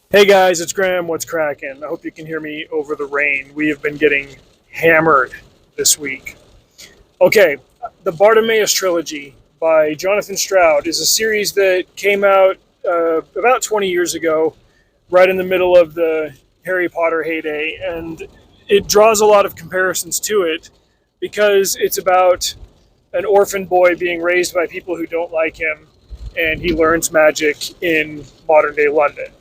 Hey guys, it's Graham. What's cracking? I hope you can hear me over the rain. We have been getting hammered this week. Okay, the Bartimaeus trilogy by Jonathan Stroud is a series that came out about 20 years ago, right in the middle of the Harry Potter heyday, and it draws a lot of comparisons to it because it's about an orphan boy being raised by people who don't like him, and he learns magic in modern day London.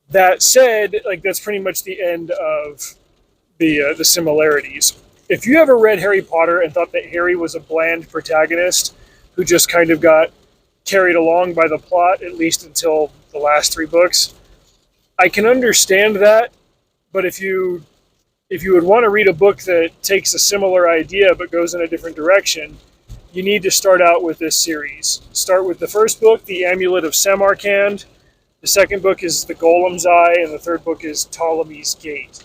That said, like that's pretty much the end of the similarities. If you ever read Harry Potter and thought that Harry was a bland protagonist who just kind of got carried along by the plot, at least until the last three books, I can understand that. But if you would want to read a book that takes a similar idea but goes in a different direction, you need to start out with this series. Start with the first book, The Amulet of Samarkand. The second book is The Golem's Eye, and the third book is Ptolemy's Gate.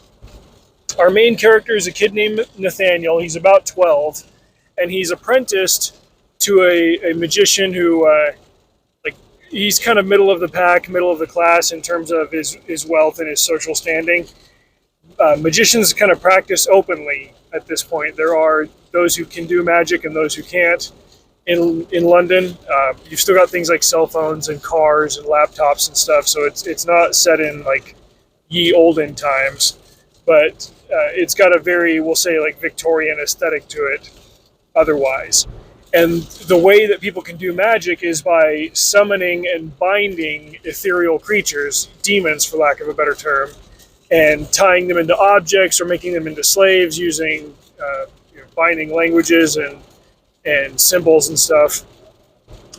Our main character is a kid named Nathaniel. He's about 12, and he's apprenticed to a magician who, like, he's kind of middle of the pack, middle of the class in terms of his wealth and his social standing. Magicians kind of practice openly at this point. There are those who can do magic and those who can't. In London, you've still got things like cell phones and cars and laptops and stuff. So it's not set in like ye olden times, but it's got a very, we'll say, like Victorian aesthetic to it. Otherwise, and the way that people can do magic is by summoning and binding ethereal creatures, demons, for lack of a better term, and tying them into objects or making them into slaves using binding languages and symbols and stuff.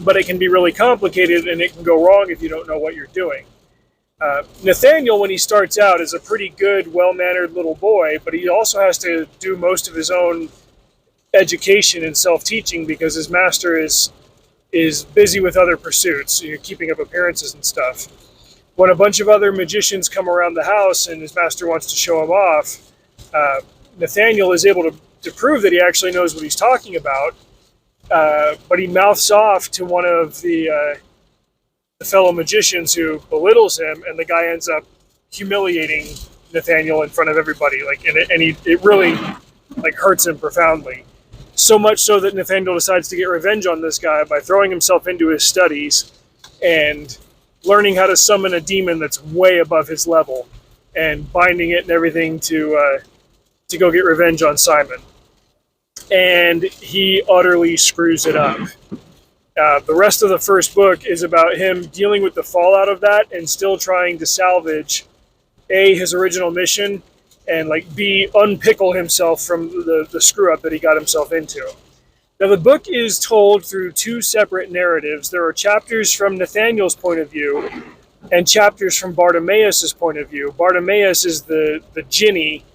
But it can be really complicated and it can go wrong if you don't know what you're doing. Nathaniel, when he starts out, is a pretty good, well mannered little boy, but he also has to do most of his own education and self teaching because his master is busy with other pursuits, keeping up appearances and stuff. When a bunch of other magicians come around the house and his master wants to show him off, Nathaniel is able to prove that he actually knows what he's talking about, but he mouths off to one of the fellow magicians who belittles him, and the guy ends up humiliating Nathaniel in front of everybody. It really like hurts him profoundly. So much so that Nathaniel decides to get revenge on this guy by throwing himself into his studies and learning how to summon a demon that's way above his level and binding it and everything to go get revenge on Simon. And he utterly screws it up. The rest of the first book is about him dealing with the fallout of that and still trying to salvage A, his original mission, and like B, unpickle himself from the screw up that he got himself into. Now the book is told through two separate narratives. There are chapters from Nathaniel's point of view and chapters from Bartimaeus' point of view. Bartimaeus is the genie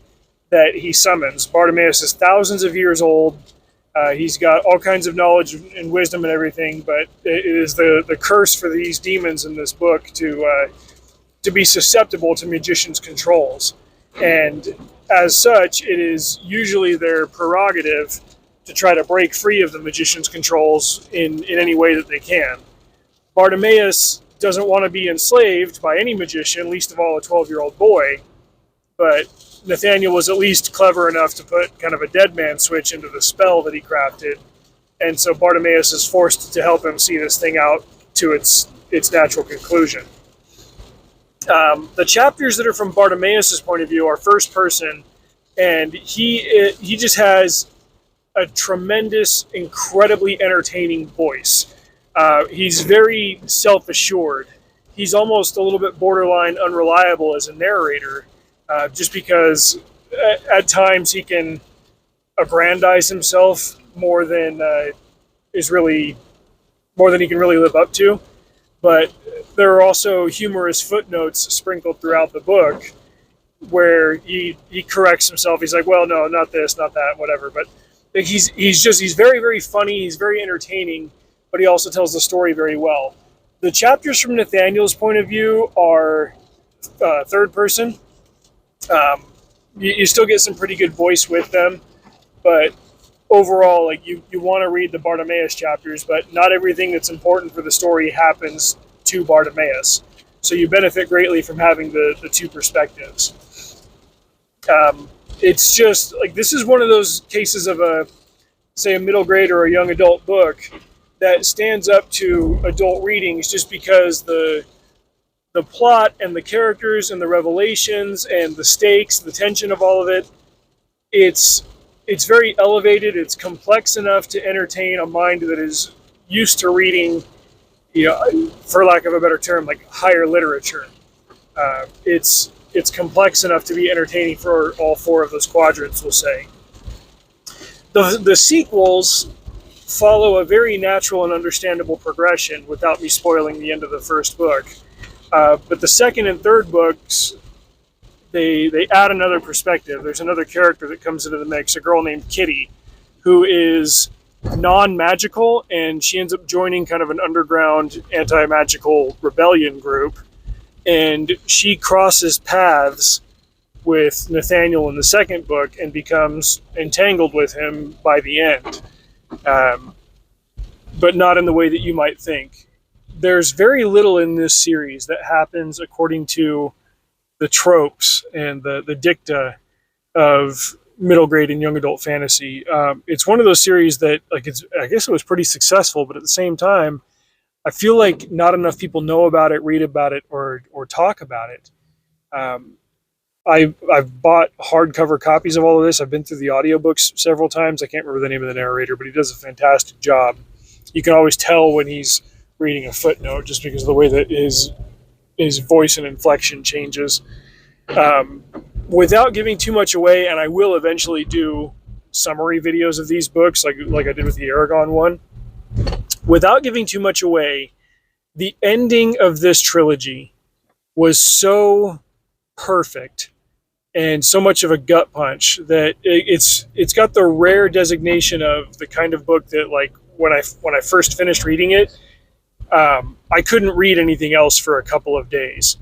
that he summons. Bartimaeus is thousands of years old. He's got all kinds of knowledge and wisdom and everything, but it is the curse for these demons in this book to be susceptible to magicians' controls. And as such, it is usually their prerogative to try to break free of the magician's controls in any way that they can. Bartimaeus doesn't want to be enslaved by any magician, least of all a 12-year-old boy, but Nathaniel was at least clever enough to put kind of a dead man switch into the spell that he crafted, and so Bartimaeus is forced to help him see this thing out to its natural conclusion. The chapters that are from Bartimaeus' point of view are first person, and he just has a tremendous, incredibly entertaining voice. He's very self-assured. He's almost a little bit borderline unreliable as a narrator, just because at times he can aggrandize himself more than more than he can really live up to. But there are also humorous footnotes sprinkled throughout the book where he corrects himself. He's like, well, no, not this, not that, whatever. But he's very, very funny. He's very entertaining, but he also tells the story very well. The chapters from Nathaniel's point of view are third person. You still get some pretty good voice with them, but overall, like you want to read the Bartimaeus chapters, but not everything that's important for the story happens to Bartimaeus. So you benefit greatly from having the two perspectives. It's just like this is one of those cases of say a middle grade or a young adult book that stands up to adult readings just because the plot and the characters and the revelations and the stakes, the tension of all of it, it's very elevated. It's complex enough to entertain a mind that is used to reading, for lack of a better term, like higher literature. It's complex enough to be entertaining for all four of those quadrants, we'll say. The sequels follow a very natural and understandable progression without me spoiling the end of the first book. But the second and third books, they add another perspective. There's another character that comes into the mix, a girl named Kitty, who is non-magical, and she ends up joining kind of an underground anti-magical rebellion group. And she crosses paths with Nathaniel in the second book and becomes entangled with him by the end. But not in the way that you might think. There's very little in this series that happens according to the tropes and the dicta of middle grade and young adult fantasy. It's one of those series that, like, I guess it was pretty successful, but at the same time, I feel like not enough people know about it, read about it, or talk about it. I've bought hardcover copies of all of this. I've been through the audiobooks several times. I can't remember the name of the narrator, but he does a fantastic job. You can always tell when he's reading a footnote just because of the way that his voice and inflection changes. Without giving too much away, and I will eventually do summary videos of these books like I did with the Aragon one. Without giving too much away, the ending of this trilogy was so perfect and so much of a gut punch that it's got the rare designation of the kind of book that, like, when I first finished reading it, I couldn't read anything else for a couple of days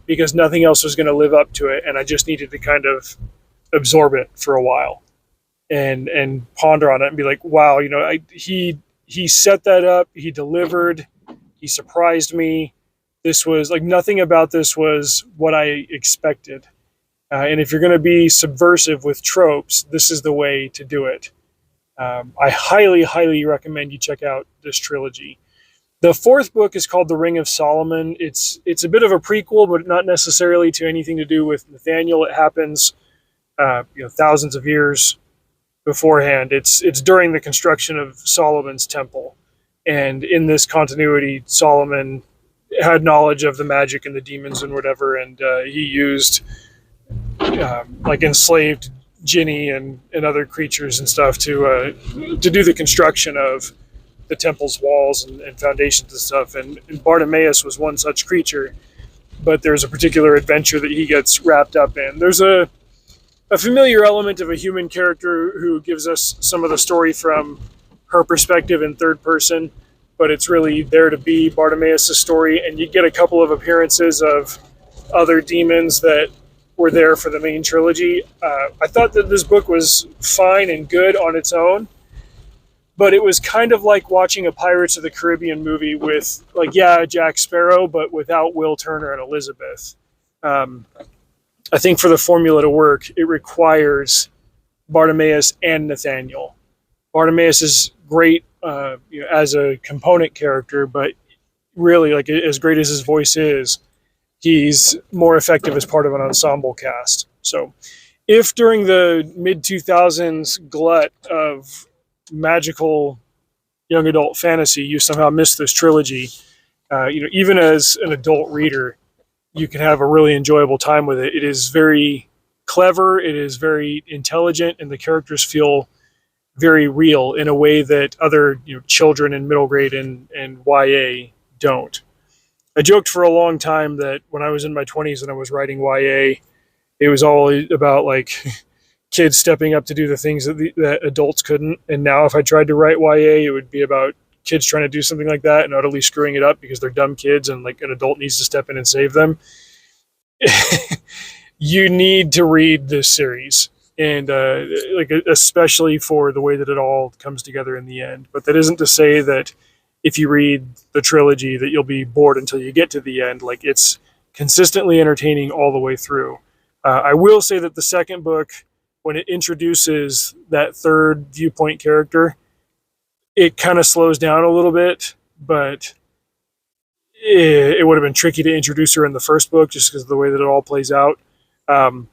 because nothing else was going to live up to it, and I just needed to kind of absorb it for a while and ponder on it and be like, wow, he set that up, he delivered, he surprised me. This was like, nothing about this was what I expected. And if you're going to be subversive with tropes, this is the way to do it. I highly, highly recommend you check out this trilogy. The fourth book is called The Ring of Solomon. It's a bit of a prequel, but not necessarily to anything to do with Nathaniel. It happens thousands of years beforehand. It's during the construction of Solomon's temple. And in this continuity, Solomon had knowledge of the magic and the demons and whatever, and he used enslaved Ginny and other creatures and stuff to do the construction of the temple's walls and foundations and stuff. And Bartimaeus was one such creature, but there's a particular adventure that he gets wrapped up in. There's a familiar element of a human character who gives us some of the story from her perspective in third person, but it's really there to be Bartimaeus' story, and you get a couple of appearances of other demons that were there for the main trilogy. I thought that this book was fine and good on its own, but it was kind of like watching a Pirates of the Caribbean movie with, Jack Sparrow, but without Will Turner and Elizabeth. I think for the formula to work, it requires Bartimaeus and Nathaniel. Bartimaeus is great as a component character, but really, as great as his voice is, he's more effective as part of an ensemble cast. So if during the mid-2000s glut of magical young adult fantasy you somehow missed this trilogy, even as an adult reader, you can have a really enjoyable time with it. It is very clever, it is very intelligent, and the characters feel very real in a way that other children in middle grade and YA don't. I joked for a long time that when I was in my 20s and I was writing YA, it was all about kids stepping up to do the things that adults couldn't. And now if I tried to write YA, it would be about kids trying to do something like that and utterly screwing it up because they're dumb kids and an adult needs to step in and save them. You need to read this series, and especially for the way that it all comes together in the end. But that isn't to say that if you read the trilogy that you'll be bored until you get to the end. It's consistently entertaining all the way through. I will say that the second book, when it introduces that third viewpoint character, it kind of slows down a little bit, but it would have been tricky to introduce her in the first book just because of the way that it all plays out. Um,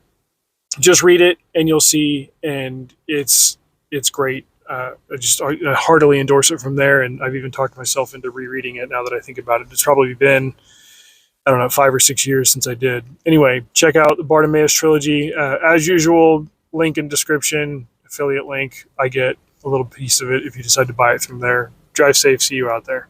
just read it and you'll see, and it's great. I heartily endorse it from there, and I've even talked myself into rereading it now that I think about it. It's probably been, I don't know, 5 or 6 years since I did. Anyway, check out the Bartimaeus trilogy. As usual, link in description, affiliate link. I get a little piece of it if you decide to buy it from there. Drive safe. See you out there.